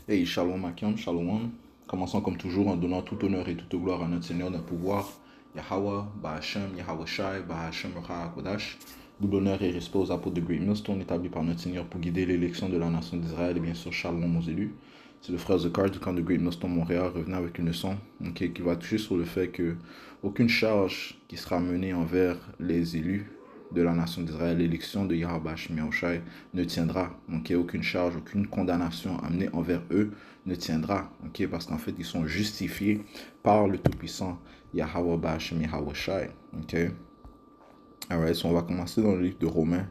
Hey, shalom Akim, shalom. Commençons comme toujours en donnant tout honneur et toute gloire à notre Seigneur, notre pouvoir, Yahweh, Bahashem, Yahweh Shai, Bahashem Kodash. Double honneur et respect aux apôtres de Great Millstone établis par notre Seigneur pour guider l'élection de la nation d'Israël et bien sûr shalom aux élus. C'est le frère Zekar du camp de Great Millstone Montréal revenant avec une leçon qui va toucher sur le fait que aucune charge qui sera menée envers les élus de la nation d'Israël, l'élection de Yahweh Shai ne tiendra. Aucune charge, aucune condamnation amenée envers eux ne tiendra. Parce qu'en fait, ils sont justifiés par le Tout-Puissant Yahweh Shai. Alright, so on va commencer dans le livre de Romains,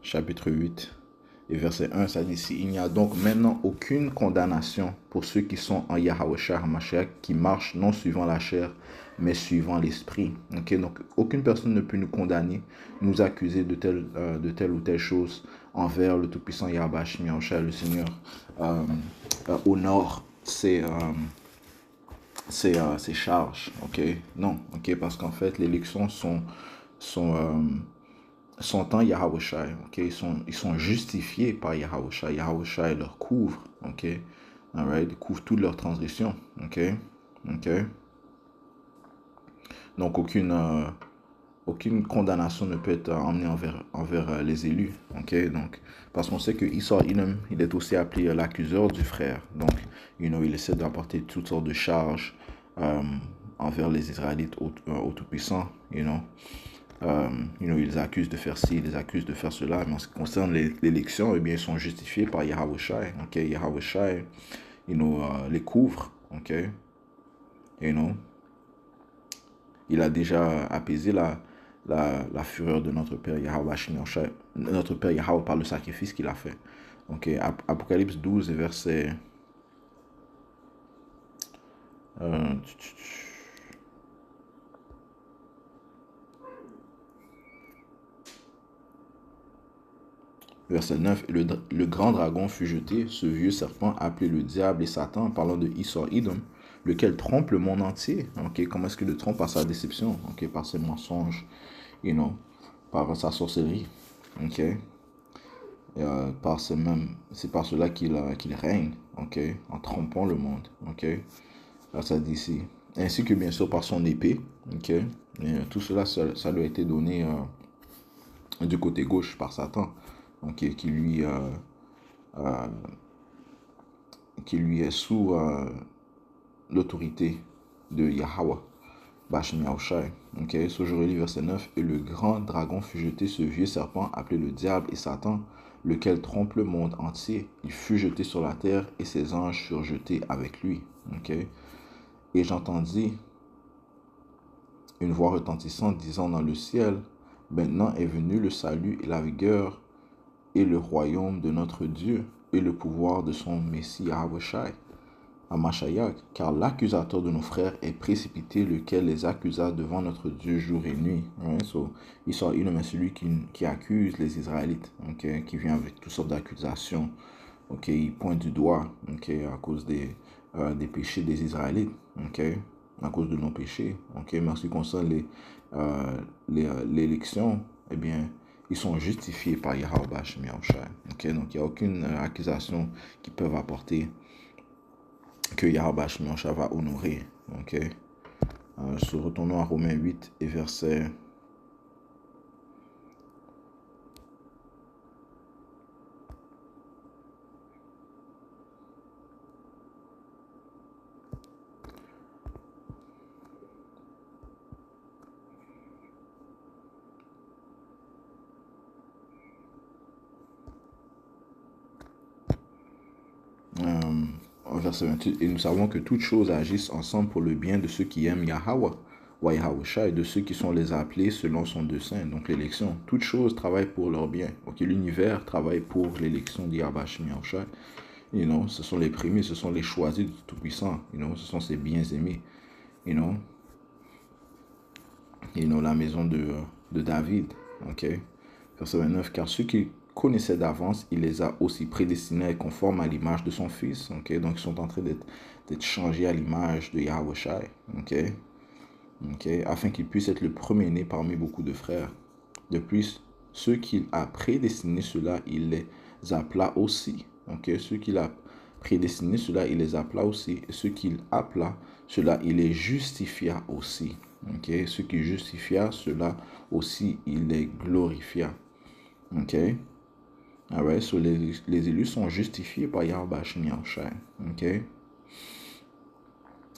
chapitre 8. Et verset 1, ça dit ici, il n'y a donc maintenant aucune condamnation pour ceux qui sont en Yahawashi HaMashiach, qui marchent non suivant la chair, mais suivant l'esprit. Donc, aucune personne ne peut nous condamner, nous accuser de telle ou telle chose envers le Tout-Puissant Yahweh Shai, le Seigneur. Honore ses charges. Non, parce qu'en fait, les élections sont en Yahawashi, ils sont justifiés par Yahawashi. Yahawashi leur couvre, il couvre toutes leurs transgressions, Donc aucune condamnation ne peut être emmenée envers les élus, donc parce qu'on sait que Esau Edom, il est aussi appelé l'accuseur du frère, donc il essaie d'apporter toutes sortes de charges envers les Israélites au Tout-Puissant, ils accusent de faire ci, ils les accusent de faire cela, mais en ce qui concerne l'élection, eh bien, ils sont justifiés par Yahawashi, Yahawashi, les couvre, il a déjà apaisé la fureur de notre Père Yahweh, notre Père Yahweh par le sacrifice qu'il a fait. Apocalypse 12, verset... Verset 9, et le grand dragon fut jeté, ce vieux serpent appelé le diable et Satan, parlant de Esau Edom, lequel trompe le monde entier. Comment est-ce qu'il le trompe? Par sa déception, par ses mensonges, par sa sorcellerie. C'est par cela qu'il règne, en trompant le monde. Là, ça dit ici. Ainsi que bien sûr par son épée. Et, tout cela, ça lui a été donné du côté gauche par Satan. Qui lui est sous l'autorité de Yahweh, Bashem Yahushai. So je relis verset 9. Et le grand dragon fut jeté, ce vieux serpent appelé le diable et Satan, lequel trompe le monde entier. Il fut jeté sur la terre et ses anges furent jetés avec lui. Et j'entendis une voix retentissante disant dans le ciel, maintenant est venu le salut et la vigueur et le royaume de notre Dieu et le pouvoir de son Messie Yahawashi, Amashayak, car l'accusateur de nos frères est précipité, lequel les accusa devant notre Dieu jour et nuit. Esau Edom est celui qui accuse les Israélites, qui vient avec toutes sortes d'accusations. Il pointe du doigt, à cause des péchés des Israélites, à cause de nos péchés. Mais en ce qui concerne l'élection, eh bien, ils sont justifiés par Yahweh Shem Yahushai. Donc il n'y a aucune accusation qu'ils peuvent apporter que Yahweh Shem Yahushai va honorer. Retournons à Romains 8 et verset... verset 28, et nous savons que toutes choses agissent ensemble pour le bien de ceux qui aiment Yahweh, ou Yahushua, et de ceux qui sont les appelés selon son dessein, donc l'élection. Toutes choses travaillent pour leur bien. L'univers travaille pour l'élection d'Yahweh Yahushua. Ce sont les prémices, ce sont les choisis du Tout-Puissant. Ce sont ses bien-aimés. La maison de David. Verset 29, car ceux qui connaissait d'avance, il les a aussi prédestinés et conformes à l'image de son Fils. Donc, ils sont en train d'être changés à l'image de Yahawashi. Afin qu'il puisse être le premier-né parmi beaucoup de frères. De plus, ceux qu'il a prédestinés, ceux-là, il les appela aussi. Ceux qu'il a prédestinés, cela il les appela aussi. Et ceux qu'il appela, cela il les justifia aussi. Ok? Ceux qui justifia, cela aussi il les glorifia. Ok? Alright, so les élus sont justifiés par Yahweh Hashem Yahushai. Ok?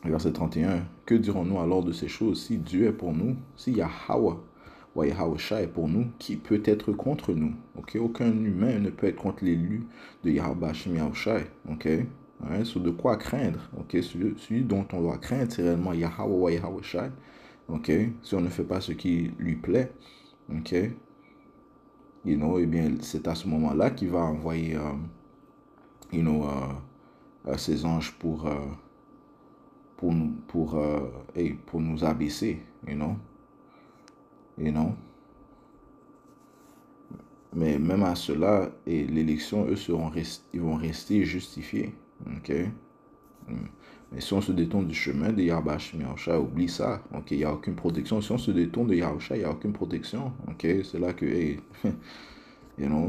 Verset 31. Que dirons-nous alors de ces choses? Si Dieu est pour nous, si Yahweh ou Yahushua est pour nous, qui peut être contre nous? Ok? Aucun humain ne peut être contre l'élu de Yahweh Hashem Yahushai. Ok? Alright, so de quoi craindre? Ok? Celui dont on doit craindre, c'est réellement Yahweh ou Yahushua. Ok? Si on ne fait pas ce qui lui plaît, ok? Eh bien, c'est à ce moment-là qu'il va envoyer, ses anges pour nous abaisser, you know. Mais même à cela, et l'élection, eux, ils vont rester justifiés, ok. Mais si on se détourne du chemin de Yahweh Hashem Yahushua, oublie ça, ok, il n'y a aucune protection. Si on se détourne de Yahushua, il n'y a aucune protection, ok. C'est là que,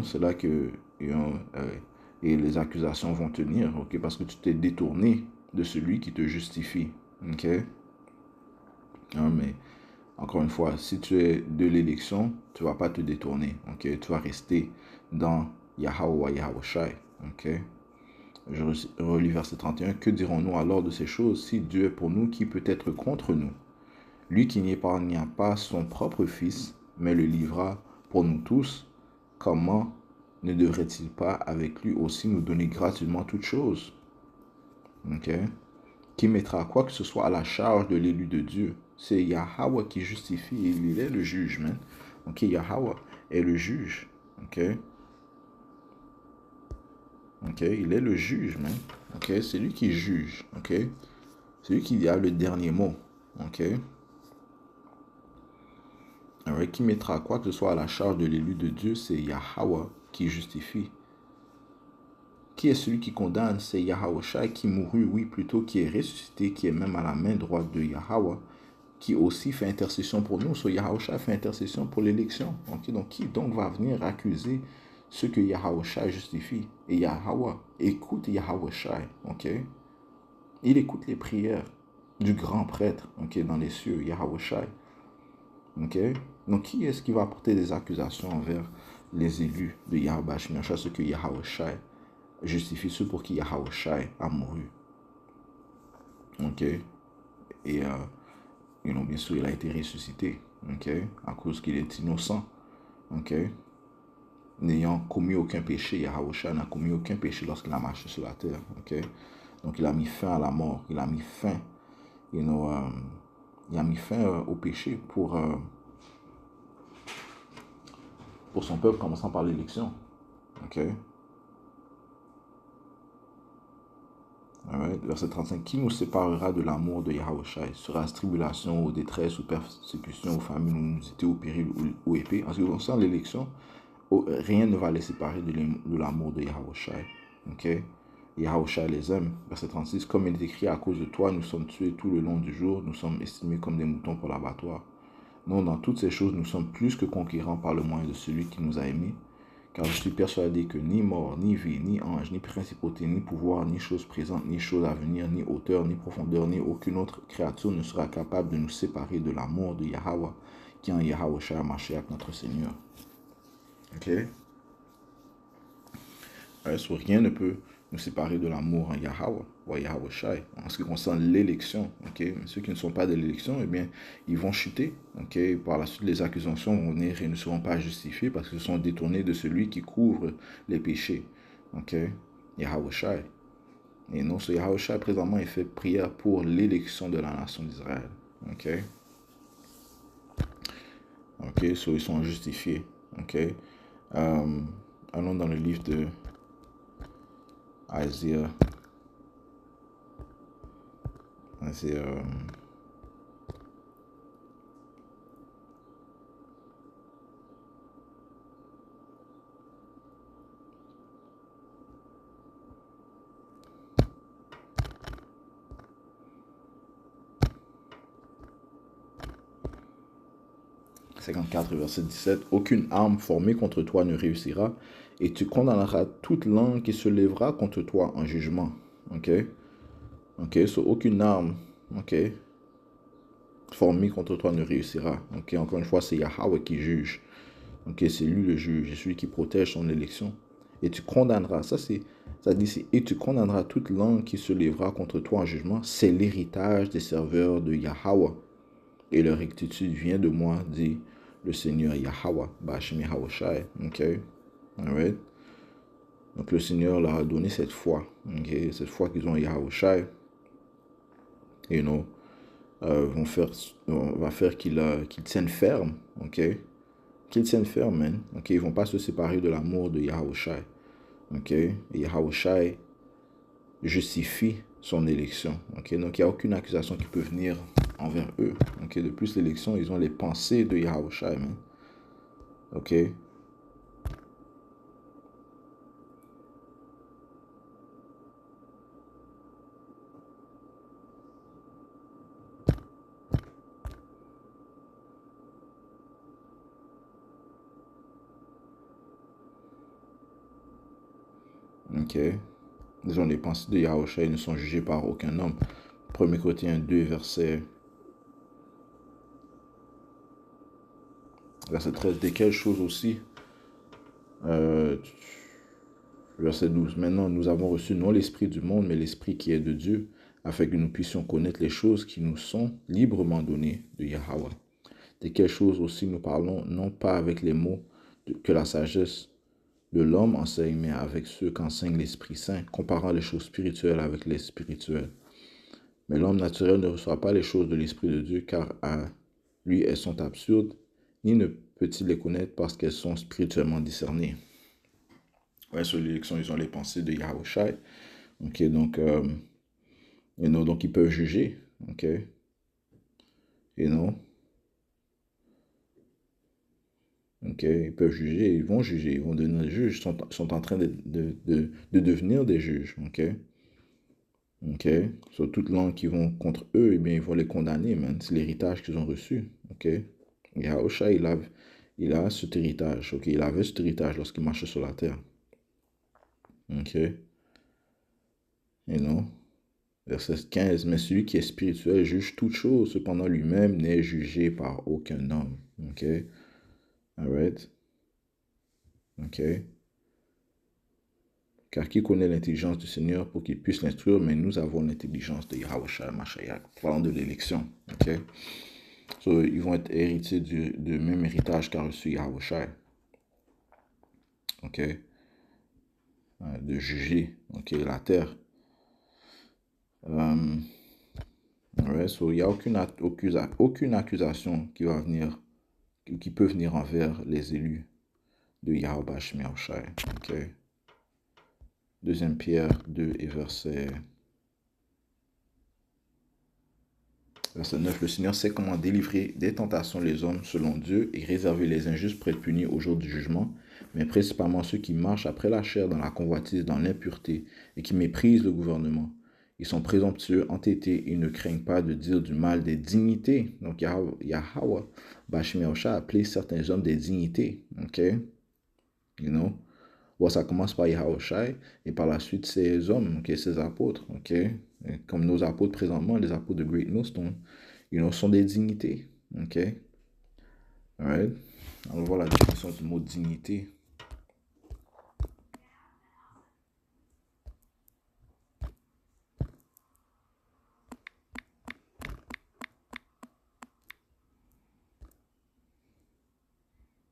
c'est là que, et les accusations vont tenir, ok, parce que tu t'es détourné de celui qui te justifie, ok. Mais encore une fois, si tu es de l'élection, tu ne vas pas te détourner, ok. Tu vas rester dans Yahweh Yahushua, ok. Je relis verset 31. Que dirons-nous alors de ces choses? Si Dieu est pour nous, qui peut être contre nous? Lui qui n'épargna pas son propre fils, mais le livra pour nous tous, comment ne devrait-il pas avec lui aussi nous donner gratuitement toutes choses? Ok? Qui mettra quoi que ce soit à la charge de l'élu de Dieu? C'est Yahweh qui justifie, il est le juge, man. Ok? Yahweh est le juge. Ok? Ok? Il est le juge, man. Ok? C'est lui qui juge. Ok? C'est lui qui a le dernier mot. Ok? Alors, qui mettra quoi que ce soit à la charge de l'élu de Dieu? C'est Yahweh qui justifie. Qui est celui qui condamne? C'est Yahushua qui mourut, oui, plutôt, qui est ressuscité, qui est même à la main droite de Yahweh, qui aussi fait intercession pour nous. So Yahushua fait intercession pour l'élection. Okay? Donc, qui donc va venir accuser ce que Yahushua justifie? Et Yahweh écoute Yahushua. Okay? Il écoute les prières du grand prêtre, okay, dans les cieux, Yahushua. Okay? Donc, qui est-ce qui va porter des accusations envers les élus de Yahweh, ce que Yahushua justifie, ceux pour qui Yahushua a mouru? Ok? Et, bien sûr, il a été ressuscité, ok? À cause qu'il est innocent, ok? N'ayant commis aucun péché, Yahushua n'a commis aucun péché lorsqu'il a marché sur la terre, ok? Donc, il a mis fin à la mort, il a mis fin, il a mis fin au péché pour son peuple, commençant par l'élection, ok? Alright. Verset 35. Qui nous séparera de l'amour de Yahushua? Sera-ce tribulation, ou détresse, ou persécution, ou famine, ou nudité, ou péril, ou épée? En ce qui concerne l'élection, rien ne va les séparer de l'amour de Yahushua. Ok? Yahushua les aime. Verset 36. Comme il est écrit, à cause de toi, nous sommes tués tout le long du jour, nous sommes estimés comme des moutons pour l'abattoir. Non, dans toutes ces choses, nous sommes plus que conquérants par le moyen de celui qui nous a aimés. Car je suis persuadé que ni mort, ni vie, ni ange, ni principauté, ni pouvoir, ni chose présente, ni chose à venir, ni hauteur, ni profondeur, ni aucune autre créature ne sera capable de nous séparer de l'amour de Yahweh, qui est en Yahushua Mashiach, notre Seigneur. Ok? So rien ne peut nous séparer de l'amour en Yahweh ou Yahushua en ce qui concerne l'élection. Okay? Mais ceux qui ne sont pas de l'élection, eh bien, ils vont chuter. Okay? Par la suite, les accusations vont venir et ne seront pas justifiées parce qu'ils sont détournés de celui qui couvre les péchés. Okay? Yahushua. Et non, ce Yahushua, présentement, il fait prière pour l'élection de la nation d'Israël. Ok? Ok, so ils sont justifiés. Ok? Allons dans le livre de Isaiah. Isaiah. « 54, verset 17. Aucune arme formée contre toi ne réussira, et tu condamneras toute langue qui se lèvera contre toi en jugement. OK? OK? So, aucune arme, OK, formée contre toi ne réussira. OK? Encore une fois, c'est Yahweh qui juge. OK? C'est lui le juge, c'est celui qui protège son élection. Et tu condamneras, ça dit ici, et tu condamneras toute langue qui se lèvera contre toi en jugement. C'est l'héritage des serveurs de Yahweh. Et leur rectitude vient de moi, dit le Seigneur Yahweh, Ba'ashem Yahawashi. OK? Alright? Donc le Seigneur leur a donné cette foi. Okay? Cette foi qu'ils ont Yahawashi. You know, va faire qu'ils tiennent ferme. OK? Qu'ils tiennent ferme, man. OK? Ils vont pas se séparer de l'amour de Yahawashi. OK? Et Yahawashi justifie son élection. OK? Donc il n'y a aucune accusation qui peut venir envers eux. OK? De plus, l'élection, ils ont les pensées de Yahawashi, man. OK? OK? Disons, les pensées de Yahushua ne sont jugées par aucun homme. 1 Corinthiens 2, verset 13. De quelle chose aussi? Verset 12. Maintenant, nous avons reçu non l'esprit du monde, mais l'esprit qui est de Dieu, afin que nous puissions connaître les choses qui nous sont librement données de Yahweh. De quelles choses aussi nous parlons, non pas avec les mots que la sagesse de l'homme enseigne, mais avec ceux qu'enseigne l'Esprit Saint, comparant les choses spirituelles avec les spirituelles. Mais l'homme naturel ne reçoit pas les choses de l'Esprit de Dieu, car à lui elles sont absurdes, ni ne peut-il les connaître parce qu'elles sont spirituellement discernées. Ouais, sur l'élection, ils ont les pensées de Yahushua. Ok, donc, donc ils peuvent juger. Ok, et non. Ok, ils peuvent juger, ils vont juger, ils vont devenir juges, ils sont en train de devenir des juges. Ok, ok, sur toute langue qui vont contre eux, eh bien, ils vont les condamner, man. C'est l'héritage qu'ils ont reçu. Ok, Yahushua, il a cet héritage. Ok, il avait cet héritage lorsqu'il marchait sur la terre. Ok, et non. Verset 15, mais celui qui est spirituel juge toute chose, cependant lui-même n'est jugé par aucun homme. Ok, alright, ok. Car qui connaît l'intelligence du Seigneur pour qu'il puisse l'instruire, mais nous avons l'intelligence de Yahushua Mashiach, parlant de l'élection. Ok, so, ils vont être héritiers du même héritage qu'a reçu Yahushua. Ok, de juger, ok, la terre. Ouais, so, il n'y a aucune accusation qui va venir, qui peut venir envers les élus de Yahweh Shemiaushai. Ok. 2 Pierre 2 et verset 9. Le Seigneur sait comment délivrer des tentations les hommes selon Dieu et réserver les injustes près de punir au jour du jugement, mais principalement ceux qui marchent après la chair dans la convoitise, dans l'impureté et qui méprisent le gouvernement. Ils sont présomptueux, entêtés, ils ne craignent pas de dire du mal des dignités. Donc Yahweh Bashmiaosha a appelé certains hommes des dignités. Ok? You know? Bon, ça commence par Yahushai et par la suite ces hommes, okay, ces apôtres, ok? Et comme nos apôtres présentement, les apôtres de Great Millstone, sont des dignités, ok? Alright? On va voir la définition du mot dignité.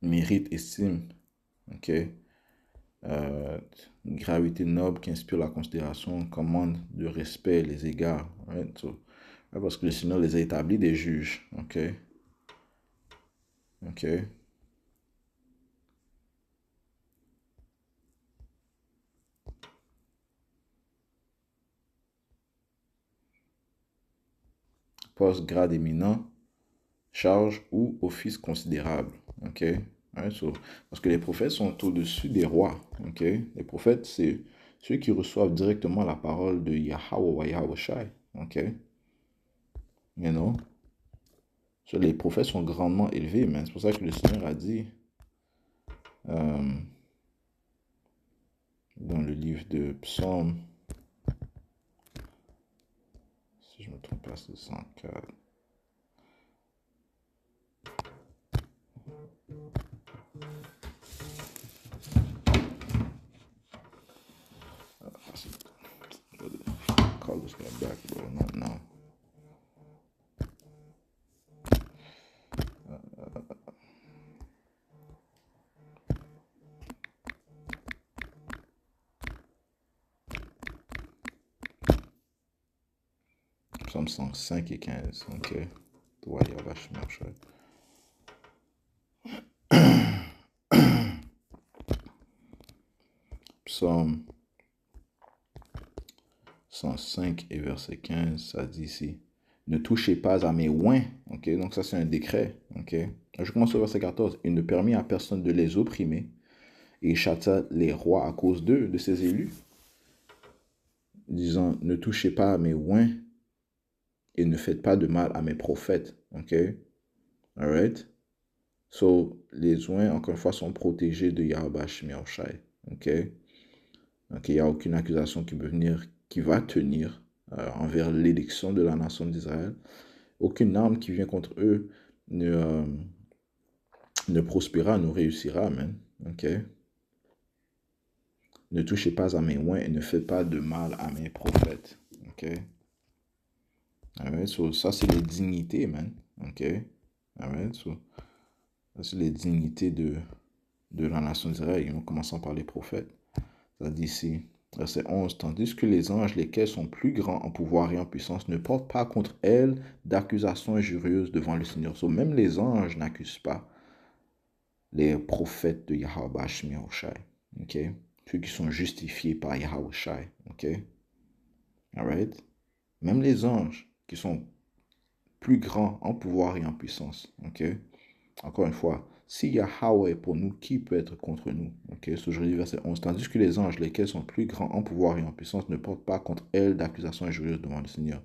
Mérite, estime, ok? Gravité noble qui inspire la considération, commande de respect, les égards, right? So, parce que le Seigneur les a établis des juges, ok? Ok? Poste, grade éminent, charge ou office considérable. Ok? Right, so, parce que les prophètes sont au-dessus des rois. Ok? Les prophètes, c'est ceux qui reçoivent directement la parole de Yahweh Yahushai. Ok? You know? So, les prophètes sont grandement élevés, mais c'est pour ça que le Seigneur a dit dans le livre de Psaume c'est 104. Call this guy back, bro. Not now. Psaume 105 et 15. Ok. Toi, il y a vachement cher. Psaume 105 et verset 15, ça dit ici. Ne touchez pas à mes oins. Ok, donc ça c'est un décret. Ok. Je commence au verset 14. Il ne permit à personne de les opprimer. Et il châtia les rois à cause d'eux, de ses élus. Disant, ne touchez pas à mes oins et ne faites pas de mal à mes prophètes. Ok. Alright. So, les oins, encore une fois, sont protégés de Yahweh Shemi Shai. Ok. Donc, il n'y a aucune accusation qui peut venir, qui va tenir envers l'élection de la nation d'Israël. Aucune arme qui vient contre eux ne prospérera, ne réussira, man. Ok. Ne touchez pas à mes oins et ne faites pas de mal à mes prophètes. Ok. Alright, so ça c'est les dignités, man. Ok. Alright, so ça c'est les dignités de la nation d'Israël, en commençant par les prophètes. Ça dit ici, verset 11, tandis que les anges, lesquels sont plus grands en pouvoir et en puissance, ne portent pas contre elles d'accusations injurieuses devant le Seigneur. So, même les anges n'accusent pas les prophètes de Yahweh Shemi Shai. Ok? Ceux qui sont justifiés par Yahweh Shai. Ok? Alright? Même les anges qui sont plus grands en pouvoir et en puissance. Ok? Encore une fois, si Yahweh est pour nous, qui peut être contre nous? Ok, ce je lis verset 11. Tandis que les anges, lesquels sont plus grands en pouvoir et en puissance, ne portent pas contre elles d'accusations injurieuses devant le Seigneur.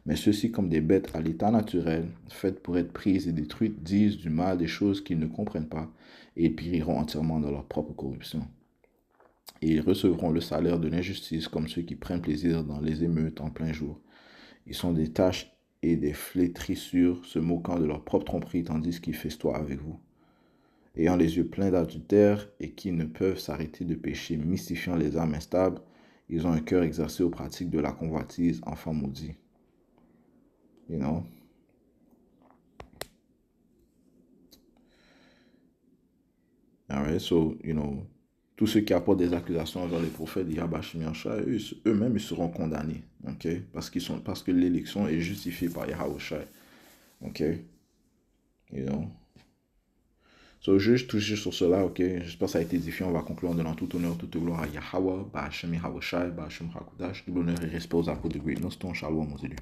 Mais ceux-ci, comme des bêtes à l'état naturel, faites pour être prises et détruites, disent du mal des choses qu'ils ne comprennent pas, et ils périront entièrement dans leur propre corruption. Et ils recevront le salaire de l'injustice, comme ceux qui prennent plaisir dans les émeutes en plein jour. Ils sont des taches et des flétrissures, se moquant de leur propre tromperie, tandis qu'ils festoient avec vous. Ayant les yeux pleins d'adultère et qui ne peuvent s'arrêter de pécher, mystifiant les âmes instables, ils ont un cœur exercé aux pratiques de la convoitise, enfants maudits. You know? Alright, so, you know, tous ceux qui apportent des accusations envers les prophètes de Yahweh Shemi Shai, eux-mêmes, ils seront condamnés. Ok? Parce que l'élection est justifiée par Yahweh Shai. Ok? You know? So, juste toucher sur cela, ok? J'espère que ça a été édifiant. On va conclure en donnant tout honneur, toute gloire à Yahweh, Ba'Hashem Yahweh Shai, Ba'Hashem Hakudash, tout l'honneur et respect aux apôtres de Great Noston, Shalom aux élus.